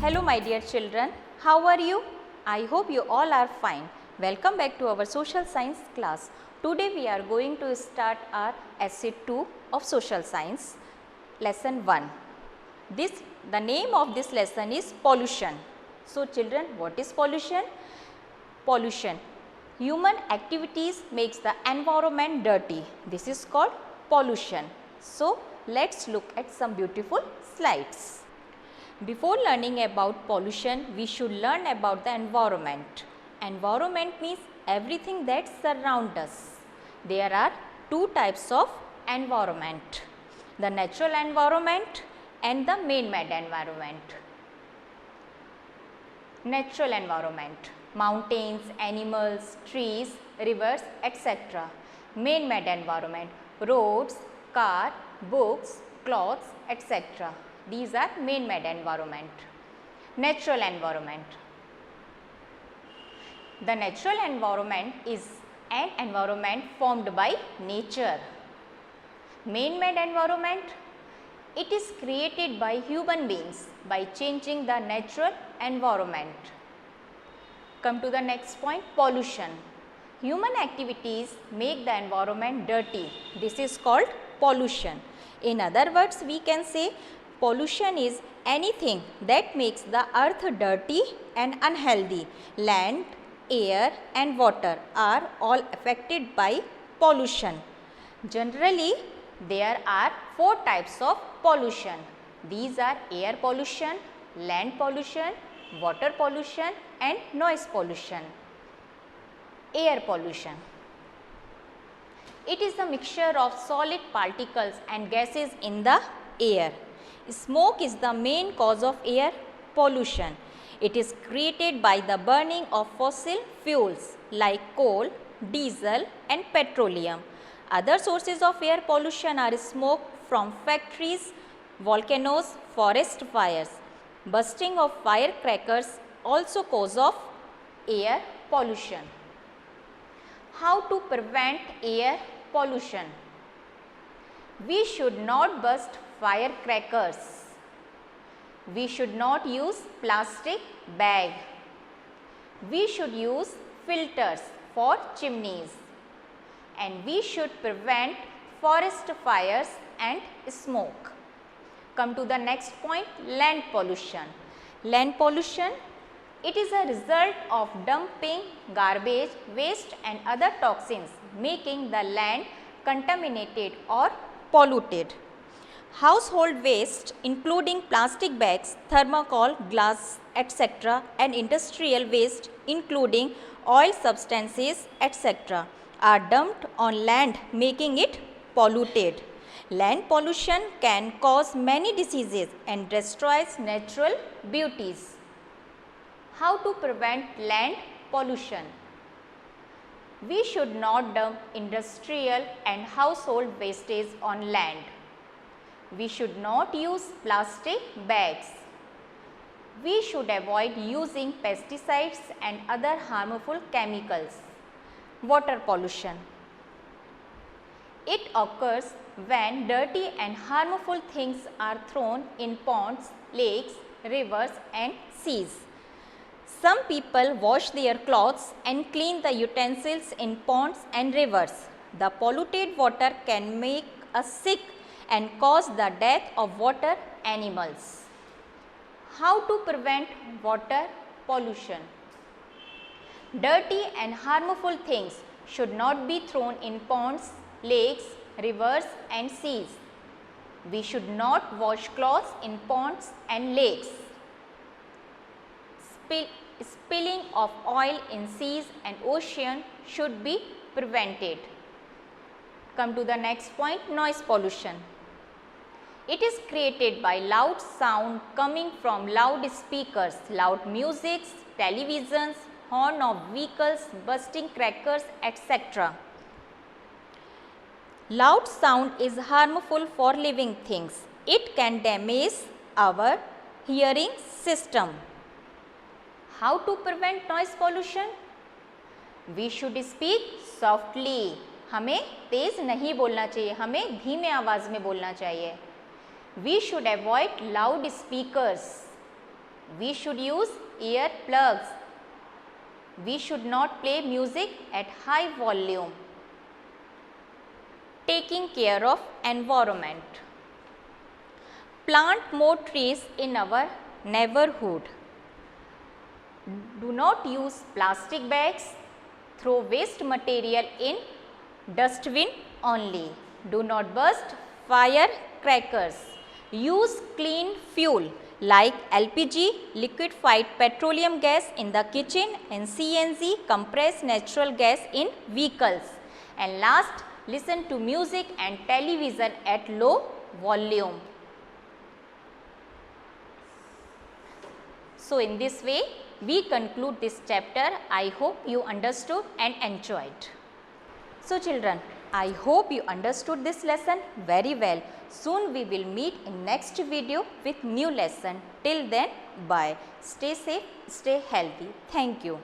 Hello my dear children, how are you? I hope you all are fine. Welcome back to our social science class. Today we are going to start our essay 2 of social science, lesson 1. The name of this lesson is pollution. So children, what is pollution? Pollution. Human activities makes the environment dirty. This is called pollution. So let's look at some beautiful slides. Before learning about pollution, we should learn about the environment. Environment means everything that surrounds us. There are two types of environment, the natural environment and the man-made environment. Natural environment, mountains, animals, trees, rivers, etc. Man-made environment, roads, car, books, clothes, etc. These are man-made environment. Natural environment. The natural environment is an environment formed by nature. Man-made environment, it is created by human beings by changing the natural environment. Come to the next point, pollution. Human activities make the environment dirty. This is called pollution. In other words, we can say pollution is anything that makes the earth dirty and unhealthy. Land, air and water are all affected by pollution. Generally, there are 4 types of pollution. These are air pollution, land pollution, water pollution and noise pollution. Air pollution. It is a mixture of solid particles and gases in the air. Smoke is the main cause of air pollution. It is created by the burning of fossil fuels like coal, diesel and petroleum. Other sources of air pollution are smoke from factories, volcanoes, forest fires. Bursting of firecrackers also cause of air pollution. How to prevent air pollution? We should not burst firecrackers. We should not use plastic bag. We should use filters for chimneys. And we should prevent forest fires and smoke. Come to the next point, land pollution. Land pollution, it is a result of dumping garbage, waste and other toxins, making the land contaminated or polluted. Household waste including plastic bags, thermocol, glass, etc. and industrial waste including oil substances, etc. are dumped on land, making it polluted. Land pollution can cause many diseases and destroys natural beauties. How to prevent land pollution? We should not dump industrial and household wastage on land. We should not use plastic bags. We should avoid using pesticides and other harmful chemicals. Water pollution. It occurs when dirty and harmful things are thrown in ponds, lakes, rivers and seas. Some people wash their clothes and clean the utensils in ponds and rivers. The polluted water can make us sick and cause the death of water animals. How to prevent water pollution? Dirty and harmful things should not be thrown in ponds, lakes, rivers and seas. We should not wash clothes in ponds and lakes. Spilling of oil in seas and ocean should be prevented. Come to the next point, noise pollution. It is created by loud sound coming from loudspeakers, loud music, televisions, horn of vehicles, bursting crackers, etc. Loud sound is harmful for living things. It can damage our hearing system. How to prevent noise pollution? We should speak softly. हमें तेज नहीं बोलना चाहिए, हमें धीमे आवाज में बोलना चाहिए. We should avoid loud speakers. We should use ear plugs. We should not play music at high volume. Taking care of environment. Plant more trees in our neighborhood. Do not use plastic bags. Throw waste material in dustbin only. Do not burst firecrackers. Use clean fuel like LPG, liquefied petroleum gas in the kitchen, and CNG, compressed natural gas in vehicles. And last, listen to music and television at low volume. So, in this way, we conclude this chapter. I hope you understood and enjoyed. So, children, I hope you understood this lesson very well. Soon we will meet in next video with new lesson. Till then, bye. Stay safe, stay healthy. Thank you.